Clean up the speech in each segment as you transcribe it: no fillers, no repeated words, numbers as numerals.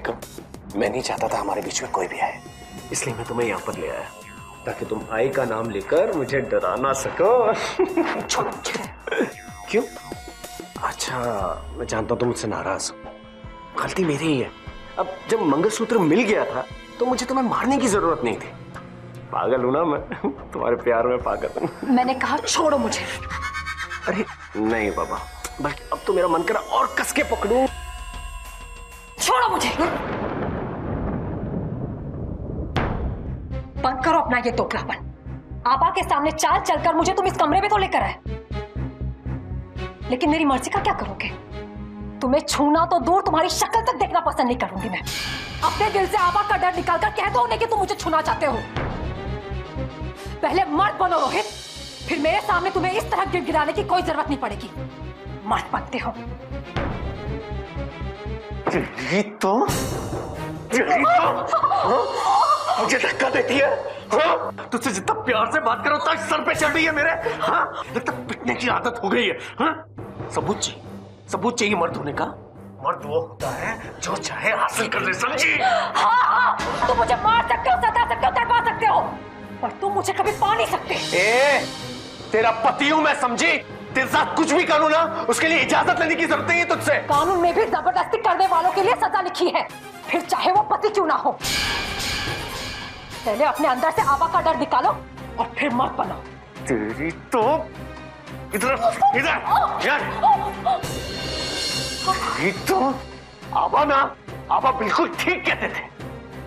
देखो, मैं नहीं चाहता था हमारे बीच में कोई भी आए, इसलिए मैं तुम्हें यहाँ पर ले आया ताकि तुम आई का नाम लेकर मुझे डरा ना सको। छोड़ो मुझे। क्यों? अच्छा, मैं जानता हूँ तुम मुझसे नाराज हो, गलती मेरी ही है। अब जब मंगलसूत्र मिल गया था तो मुझे तुम्हें मारने की जरूरत नहीं थी। पागल हूं ना मैं, तुम्हारे प्यार में पागल हूं। मैंने कहा छोड़ो मुझे। अरे नहीं बाबा, बल्कि अब तो मेरा मन करा और कस के पकड़ूं। छोड़ो मुझे। बंद करो अपना ये तोकलापन। आपा के सामने चाल चलकर मुझे तुम इस कमरे में तो लेकर आए, लेकिन मेरी मर्जी का क्या करोगे? तुम्हें छूना तो दूर, तुम्हारी शक्ल तक देखना पसंद नहीं करूंगी मैं। अपने दिल से आपा का डर निकालकर कह दो उन्हें कि तुम मुझे छूना चाहते हो। पहले मर्द बनो रोहित, फिर मेरे सामने तुम्हें इस तरह गिड़गिड़ाने की कोई जरूरत नहीं पड़ेगी। मर्द बनते हो। मुझे धक्का देती है। हाँ? तुझसे जितना प्यार से बात करो उतना सर पे चढ़ रही है मेरे। हाँ? लगता पिटने की आदत हो गई है। हाँ? सबूत चाहिए मर्द होने का। मर्द वो होता है जो चाहे हासिल कर ले, समझी? हाँ, तुम मुझे मार सकते हो, सता सकते हो, तड़पा सकते हो, पर तुम मुझे कभी पा नहीं सकते। तेरा पति हूं मैं, समझी? तेरे साथ कुछ भी करूं ना, उसके लिए इजाजत लेने की जरूरत नहीं है तुझसे। कानून में भी जबरदस्ती करने वालों के लिए सजा लिखी है, फिर चाहे वो पति क्यों ना हो। पहले अपने अंदर से आबा का डर निकालो और फिर मत बनो। तेरी तो इधर तो आबा बिल्कुल ठीक कहते थे।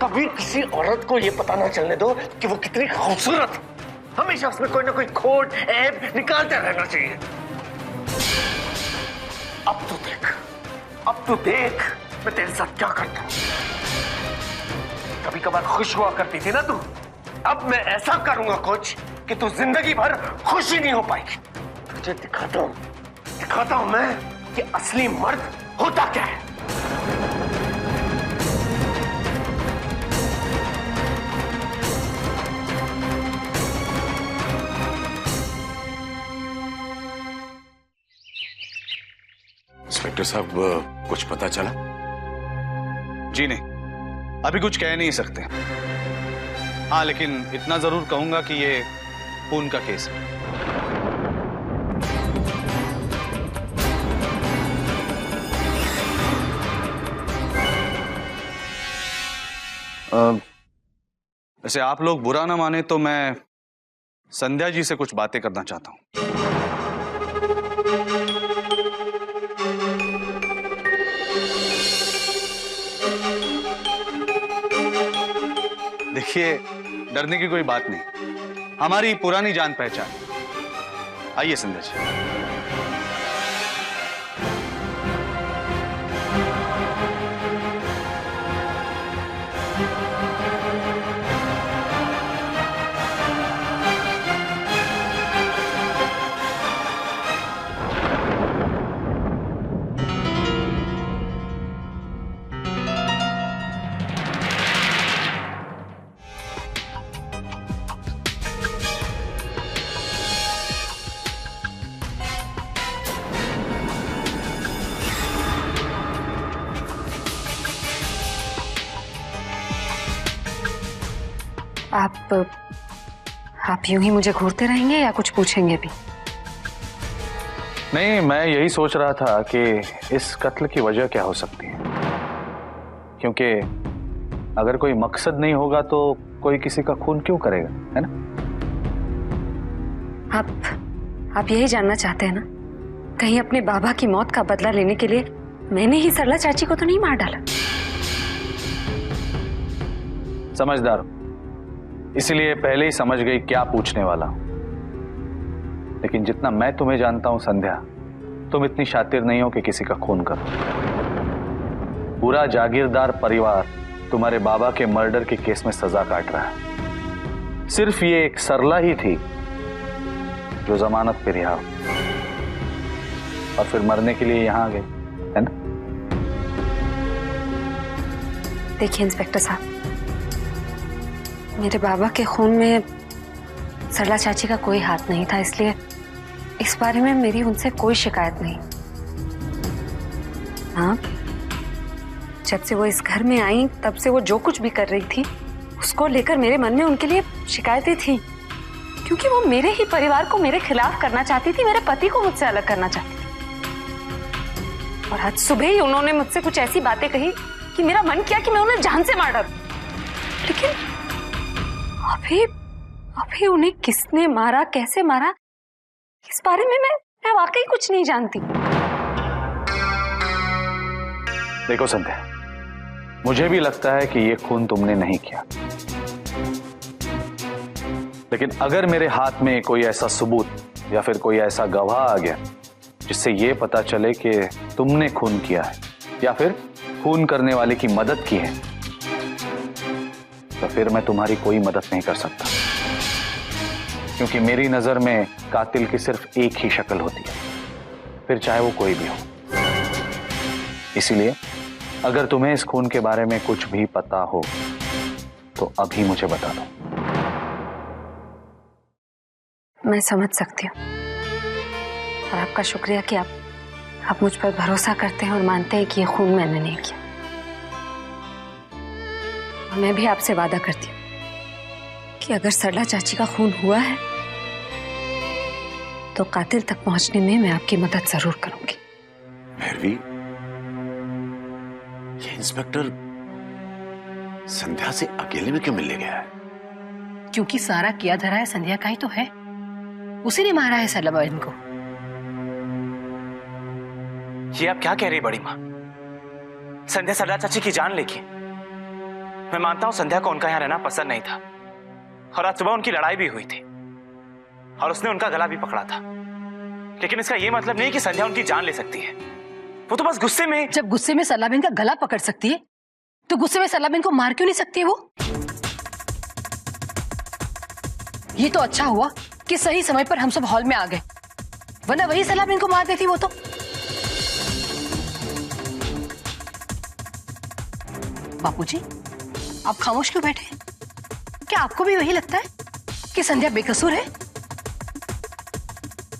कभी किसी औरत को ये पता ना चलने दो कि वो कितनी खूबसूरत है। हमेशा उसमें कोई ना कोई खोट ऐब निकालते रहना चाहिए। अब तो देख मैं तेरे साथ क्या करता हूं। कभी कभार खुश हुआ करती थी ना तू, अब मैं ऐसा करूंगा कुछ कि तू जिंदगी भर खुश ही नहीं हो पाएगी। तुझे दिखाता हूं मैं कि असली मर्द होता क्या है। इंस्पेक्टर साहब, कुछ पता चला? जी नहीं, अभी कुछ कह नहीं सकते। हाँ, लेकिन इतना जरूर कहूंगा कि ये खून का केस है। वैसे आप लोग बुरा ना माने तो मैं संध्या जी से कुछ बातें करना चाहता हूं। देखिए, डरने की कोई बात नहीं, हमारी पुरानी जान पहचान। आइए संध्या जी। आप यूं ही मुझे घूरते रहेंगे या कुछ पूछेंगे भी? नहीं, मैं यही सोच रहा था कि इस कत्ल की वजह क्या हो सकती है, क्योंकि अगर कोई मकसद नहीं होगा तो कोई किसी का खून क्यों करेगा, है ना? आप यही जानना चाहते हैं ना, कहीं अपने बाबा की मौत का बदला लेने के लिए मैंने ही सरला चाची को तो नहीं मार डाला? समझदार हो, इसलिए पहले ही समझ गई क्या पूछने वाला हूं। लेकिन जितना मैं तुम्हें जानता हूं संध्या, तुम इतनी शातिर नहीं हो कि किसी का खून करो। पूरा जागीरदार परिवार तुम्हारे बाबा के मर्डर के केस में सजा काट रहा है। सिर्फ ये एक सरला ही थी जो जमानत पे रिहा हो और फिर मरने के लिए यहां आ गई, है ना? देखिए इंस्पेक्टर साहब, मेरे बाबा के खून में सरला चाची का कोई हाथ नहीं था, इसलिए इस बारे में मेरी उनसे कोई शिकायत नहीं। हाँ, जब से वो इस घर में आई तब से वो जो कुछ भी कर रही थी उसको लेकर मेरे मन में उनके लिए शिकायतें थी, क्योंकि वो मेरे ही परिवार को मेरे खिलाफ करना चाहती थी, मेरे पति को मुझसे अलग करना चाहती थी। और आज सुबह ही उन्होंने मुझसे कुछ ऐसी बातें कही कि मेरा मन किया कि मैं उन्हें जान से मार डालूं। लेकिन अभी उन्हें किसने मारा, कैसे मारा, इस बारे में मैं वाकई कुछ नहीं जानती। देखो संध्या, मुझे भी लगता है कि ये खून तुमने नहीं किया, लेकिन अगर मेरे हाथ में कोई ऐसा सबूत या फिर कोई ऐसा गवाह आ गया जिससे ये पता चले कि तुमने खून किया है या फिर खून करने वाले की मदद की है, तो फिर मैं तुम्हारी कोई मदद नहीं कर सकता, क्योंकि मेरी नजर में कातिल की सिर्फ एक ही शक्ल होती है, फिर चाहे वो कोई भी हो। इसीलिए अगर तुम्हें इस खून के बारे में कुछ भी पता हो तो अभी मुझे बता दो। मैं समझ सकती हूँ और आपका शुक्रिया कि आप मुझ पर भरोसा करते हैं और मानते हैं कि ये खून मैंने नहीं किया। और मैं भी आपसे वादा करती हूँ कि अगर सरला चाची का खून हुआ है तो कातिल तक पहुंचने में मैं आपकी मदद जरूर करूंगी। भैरवी, ये इंस्पेक्टर संध्या से अकेले में क्यों मिलने गया है? क्योंकि सारा किया धरा है संध्या का ही तो है, उसी ने मारा है सरला बहन को। ये आप क्या कह रही बड़ी माँ? संध्या सरला चाची की जान लेगी। मैं मानता हूं संध्या को उनका यहां रहना पसंद नहीं था और आज सुबह उनकी लड़ाई भी हुई थी और उसने उनका गला भी पकड़ा था, लेकिन इसका यह मतलब नहीं कि संध्या उनकी जान ले सकती है। वो तो बस गुस्से में। जब गुस्से में सरला बहन का गला पकड़ सकती है तो गुस्से में सरला बहन को मार क्यों नहीं सकती है वो? ये तो अच्छा हुआ कि सही समय पर हम सब हॉल में आ गए, वरना वही सरला बहन को मार देती वो तो। बापूजी, आप खामोश क्यों बैठे हैं? क्या आपको भी वही लगता है कि संध्या बेकसूर है?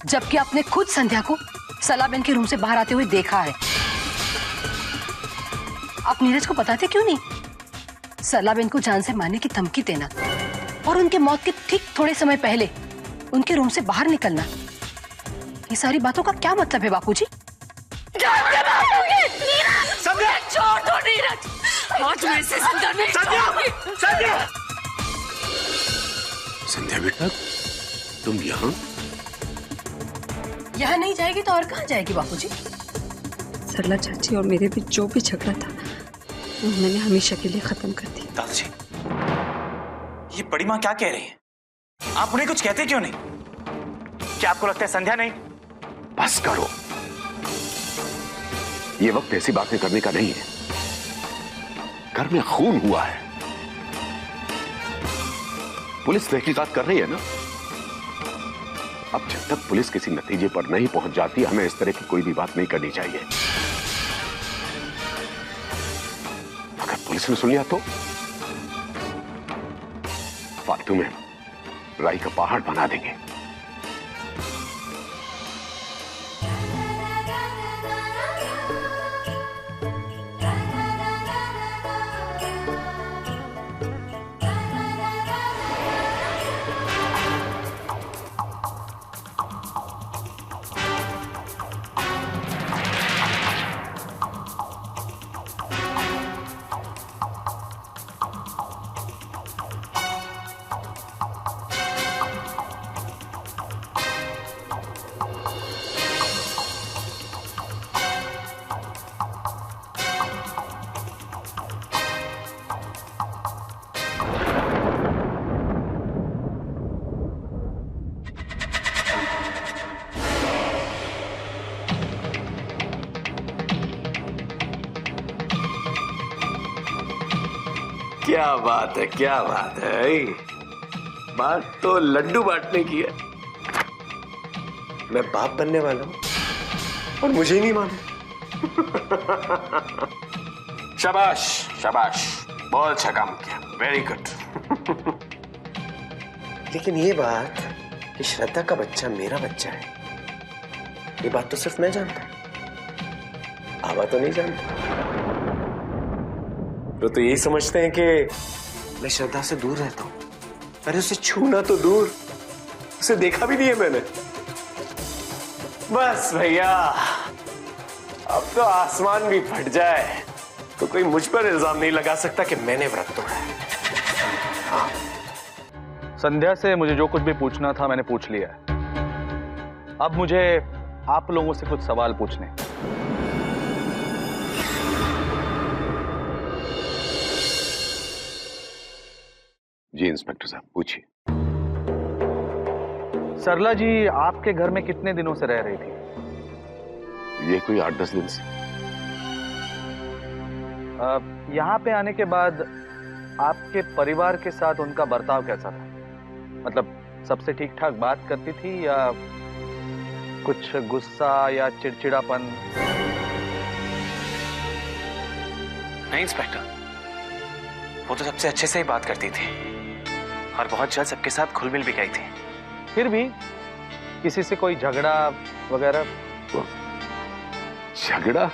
जबकि आपने खुद संध्या को सलाबेन के रूम से बाहर आते हुए देखा है। आप नीरज को बताते क्यों नहीं? सलाबेन को जान से मारने की धमकी देना और उनके मौत के ठीक थोड़े समय पहले उनके रूम से बाहर निकलना, ये सारी बातों का क्या मतलब है बापूजी? छोड़ दो नीरज, आज मैं इसे जिंदा नहीं छोड़ूंगी। संध्या बेटा, तुम यहाँ नहीं जाएगी तो और कहाँ जाएगी बापूजी? सरला चाची और मेरे बीच जो भी झगड़ा था वो मैंने हमेशा के लिए खत्म कर दिया। दादाजी, ये बड़ी माँ क्या कह रही है? आप उन्हें कुछ कहते क्यों नहीं? क्या आपको लगता है संध्या नहीं? बस करो, ये वक्त ऐसी बातें करने का नहीं है। घर में खून हुआ है, पुलिस तहकीकात कर रही है ना। अब जब तक पुलिस किसी नतीजे पर नहीं पहुंच जाती, हमें इस तरह की कोई भी बात नहीं करनी चाहिए। अगर पुलिस ने सुन लिया तो फालतू में राई का पहाड़ बना देंगे। क्या बात है, क्या बात है। बात तो लड्डू बांटने की है। मैं बाप बनने वाला हूं और मुझे ही नहीं मालूम। शाबाश शाबाश, बहुत अच्छा काम किया, वेरी गुड। लेकिन ये बात कि श्रद्धा का बच्चा मेरा बच्चा है, ये बात तो सिर्फ मैं जानता हूं, आवा तो नहीं जानता। तो यही समझते हैं कि मैं श्रद्धा से दूर रहता हूं। अरे उसे छूना तो दूर, उसे देखा भी नहीं है मैंने। बस भैया, अब तो आसमान भी फट जाए तो कोई मुझ पर इल्जाम नहीं लगा सकता कि मैंने व्रत तोड़ा है। हाँ। संध्या से मुझे जो कुछ भी पूछना था मैंने पूछ लिया है। अब मुझे आप लोगों से कुछ सवाल पूछने हैं। जी इंस्पेक्टर साहब, पूछिए। सरला जी आपके घर में कितने दिनों से रह रही थी? ये कोई 8-10 दिन से। यहाँ पे आने के बाद आपके परिवार के साथ उनका बर्ताव कैसा था? मतलब सबसे ठीक ठाक बात करती थी या कुछ गुस्सा या चिड़चिड़ापन? नहीं इंस्पेक्टर, वो तो सबसे अच्छे से ही बात करती थी और बहुत जल्द सबके साथ घुल मिल भी गई थी। फिर भी किसी से कोई झगड़ा वगैरह? झगड़ा?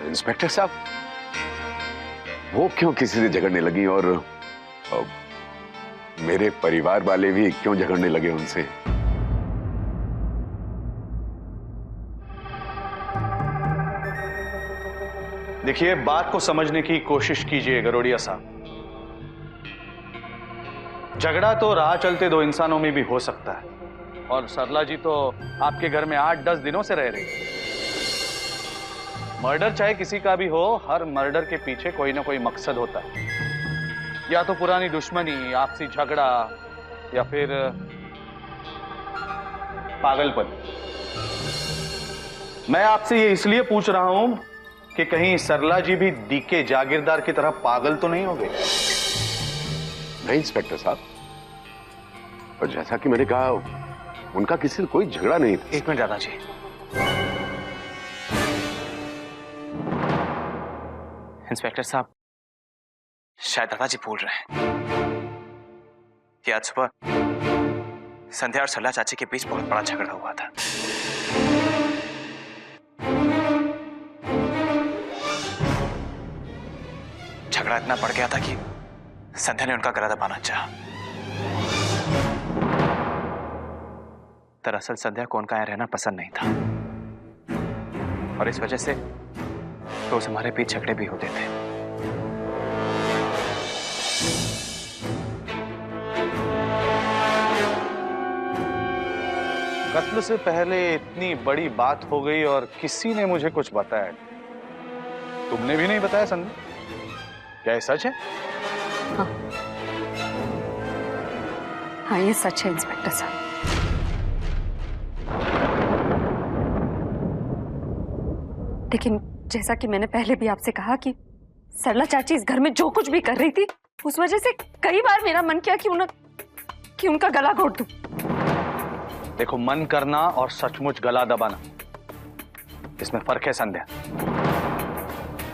इंस्पेक्टर साहब, वो क्यों किसी से झगड़ने लगी और मेरे परिवार वाले भी क्यों झगड़ने लगे उनसे? देखिए, बात को समझने की कोशिश कीजिए गरोड़िया साहब। झगड़ा तो राह चलते दो इंसानों में भी हो सकता है, और सरला जी तो आपके घर में 8-10 दिनों से रह रही। मर्डर चाहे किसी का भी हो, हर मर्डर के पीछे कोई ना कोई मकसद होता है। या तो पुरानी दुश्मनी, आपसी झगड़ा, या फिर पागलपन। मैं आपसे ये इसलिए पूछ रहा हूं कि कहीं सरला जी भी डीके जागीरदार की तरह पागल तो नहीं हो गए? नहीं इंस्पेक्टर साहब, और जैसा कि मैंने कहा, उनका किसी से कोई झगड़ा नहीं था। एक मिनट दादाजी, इंस्पेक्टर साहब, शायद दादाजी भूल रहे हैं कि आज सुबह संध्या और सरला चाची के बीच बहुत बड़ा झगड़ा हुआ था। झगड़ा इतना बढ़ गया था कि संध्या ने उनका गला दबाना चाहा। दरअसल संध्या को उनका यहाँ रहना पसंद नहीं था और इस वजह से रोज हमारे बीच झगड़े भी होते थे। कत्ल से पहले इतनी बड़ी बात हो गई और किसी ने मुझे कुछ बताया? तुमने भी नहीं बताया संध्या? क्या ये सच है? हाँ, हाँ ये सच है इंस्पेक्टर साहब। लेकिन जैसा कि मैंने पहले भी आपसे कहा कि सरला चाची इस घर में जो कुछ भी कर रही थी, उस वजह से कई बार मेरा मन किया कि उनका गला घोट दूं। देखो, मन करना और सचमुच गला दबाना, इसमें फर्क है संध्या।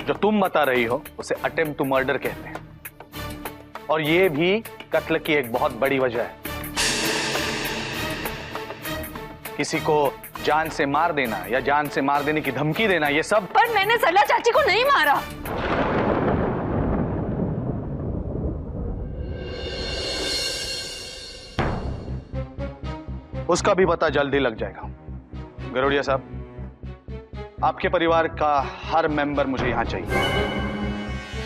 जो तुम बता रही हो उसे अटेम्प्ट टू मर्डर कहते हैं, और ये भी कत्ल की एक बहुत बड़ी वजह है। किसी को जान से मार देना या जान से मार देने की धमकी देना, ये सब। पर मैंने सरला चाची को नहीं मारा। उसका भी पता जल्दी लग जाएगा। गरोड़िया साहब, आपके परिवार का हर मेंबर मुझे यहां चाहिए।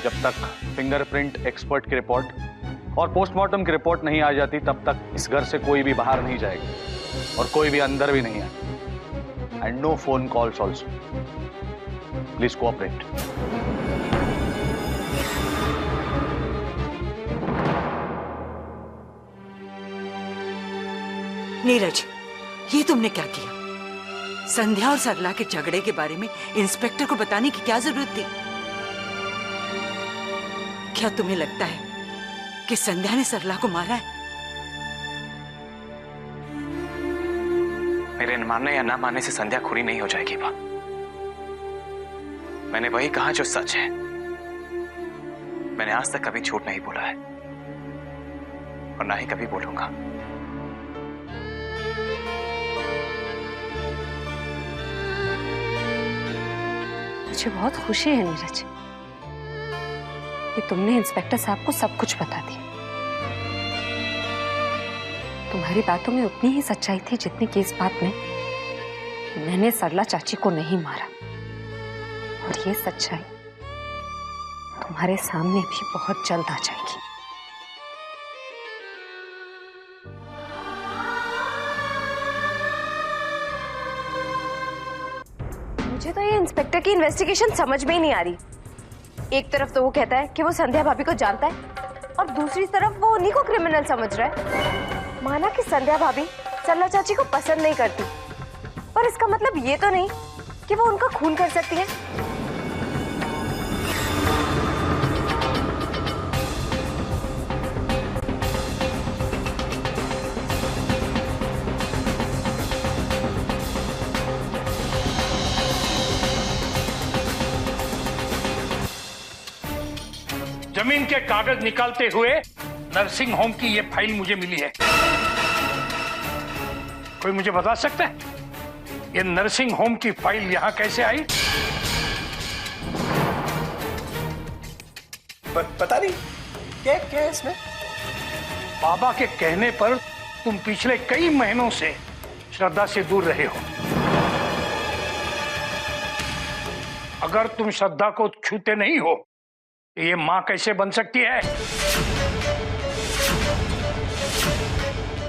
जब तक फिंगरप्रिंट एक्सपर्ट की रिपोर्ट और पोस्टमार्टम की रिपोर्ट नहीं आ जाती, तब तक इस घर से कोई भी बाहर नहीं जाएगा और कोई भी अंदर भी नहीं आएगा। And no phone calls also. Please cooperate. Neeraj, ये तुमने क्या किया? संध्या और सरला के झगड़े के बारे में इंस्पेक्टर को बताने की क्या जरूरत थी? क्या तुम्हें लगता है कि संध्या ने सरला को मारा है? मेरे मानने या ना मानने से संध्या खुरी नहीं हो जाएगी मां। मैंने वही कहा जो सच है। मैंने आज तक कभी झूठ नहीं बोला है और ना ही कभी बोलूंगा। मुझे बहुत खुशी है नीरज कि तुमने इंस्पेक्टर साहब को सब कुछ बता दिया। तुम्हारी बातों में उतनी ही सच्चाई थी जितनी कि इस बात में मैंने सरला चाची को नहीं मारा। और ये सच्चाई तुम्हारे सामने भी बहुत जल्द आ जाएगी। मुझे तो ये इंस्पेक्टर की इन्वेस्टिगेशन समझ में ही नहीं आ रही। एक तरफ तो वो कहता है कि वो संध्या भाभी को जानता है और दूसरी तरफ वो उन्हीं को क्रिमिनल समझ रहा है। माना कि संध्या भाभी सरला चाची को पसंद नहीं करती, पर इसका मतलब ये तो नहीं कि वो उनका खून कर सकती है। जमीन के कागज निकालते हुए नर्सिंग होम की ये फाइल मुझे मिली है। कोई मुझे बता सकता है ये नर्सिंग होम की फाइल यहां कैसे आई? पता नहीं क्या क्या है इसमें। बाबा के कहने पर तुम पिछले कई महीनों से श्रद्धा से दूर रहे हो। अगर तुम श्रद्धा को छूते नहीं हो तो ये मां कैसे बन सकती है?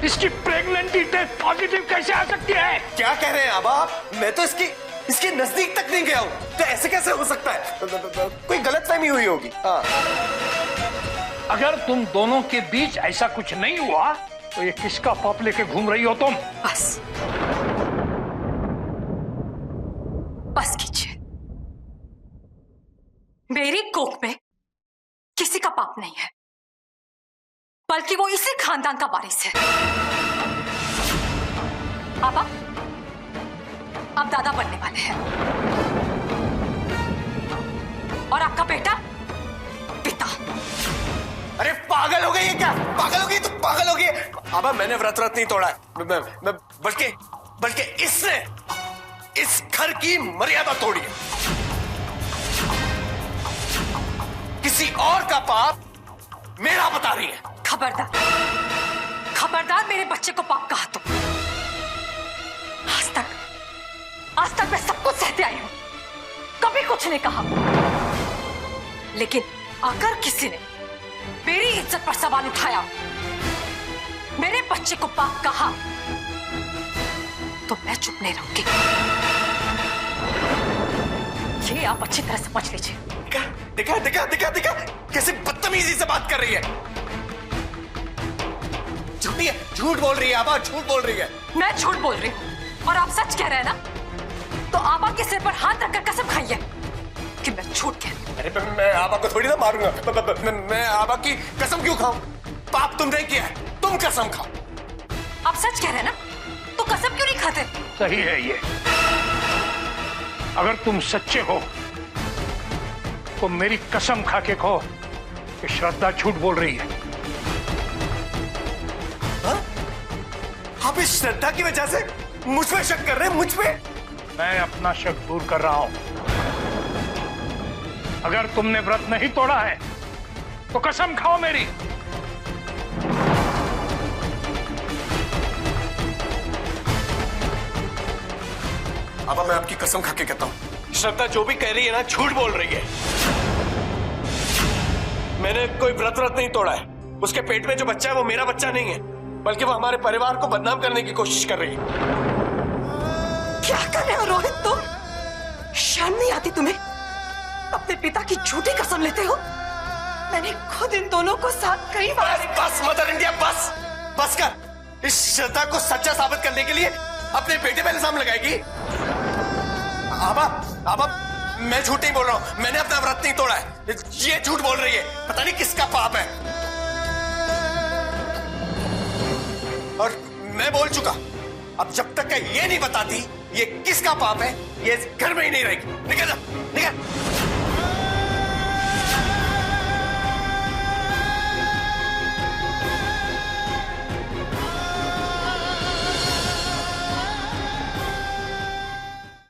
इसकी प्रेगनेंसी टेस्ट पॉजिटिव कैसे आ सकती है? क्या कह रहे हैं अब आप? मैं तो इसके नजदीक तक नहीं गया हूं, तो ऐसे कैसे हो सकता है? कोई गलतफहमी हुई होगी। हाँ। अगर तुम दोनों के बीच ऐसा कुछ नहीं हुआ तो ये किसका पाप लेके घूम रही हो तुम? बस कीजिए। मेरी कोख में किसी का पाप नहीं है, बल्कि वो इसी खानदान का वारिस है। आप दादा बनने वाले हैं और आपका बेटा पिता। अरे पागल हो गई है क्या? पागल हो गई तो पागल हो गई। अब मैंने व्रत नहीं तोड़ा है, बल्कि इसने इस घर की मर्यादा तोड़ी है। किसी और का पाप मेरा बता रही है। खबरदार मेरे बच्चे को पाप कहा तुम। आज तक मैं सब कुछ सहते आई हूं, कभी कुछ नहीं कहा। लेकिन अगर किसी ने मेरी इज्जत पर सवाल उठाया, मेरे बच्चे को पाप कहा, तो मैं चुप नहीं रहूंगी। ये आप अच्छी तरह समझ लीजिए। देखा कैसे बदतमीजी से बात कर रही है। झूठी है, झूठ बोल रही है। आबा झूठ बोल रही है। मैं झूठ बोल रही हूं और आप सच कह रहे हैं ना? तो आबा के सिर पर हाथ रखकर कसम खाइए कि मैं झूठ कह रही हूं। अरे मैं आबा को थोड़ी ना मारूंगा। मैं आबा की कसम क्यों खाऊं? पाप तुमने किया है, तुम कसम खाओ। आप सच कह रहे हैं ना? तो कसम क्यों नहीं खाते? सही है ये। अगर तुम सच्चे हो तो मेरी कसम खा के कहो कि श्रद्धा झूठ बोल रही है। हाँ? आप इस श्रद्धा की वजह से मुझ पे शक कर रहे हैं? मुझ पे? मैं अपना शक दूर कर रहा हूं। अगर तुमने व्रत नहीं तोड़ा है तो कसम खाओ मेरी। अब मैं आपकी कसम खा के कहता हूं, श्रद्धा जो भी कह रही है ना, झूठ बोल रही है। मैंने कोई व्रत नहीं तोड़ा है। उसके पेट में जो बच्चा है वो मेरा बच्चा नहीं है, बल्कि वो हमारे परिवार को बदनाम करने की कोशिश कर रही है। क्या कर रहे हो रोहित तुम? शर्म नहीं आती तुम्हें? अपने पिता की झूठी कसम लेते हो। मैंने खुद इन दोनों को साथ कई बार। बस मदर इंडिया, बस कर। इस श्रद्धा को सच्चा साबित करने के लिए अपने बेटे पे इल्जाम लगाएगी। आबा मैं झूठ नहीं बोल रहा हूं। मैंने अपना व्रत नहीं तोड़ा है। ये झूठ बोल रही है। पता नहीं किसका पाप है। और मैं बोल चुका, अब जब तक ये नहीं बताती ये किसका पाप है, ये इस घर में ही नहीं रहेगी। निकल जा, निकल।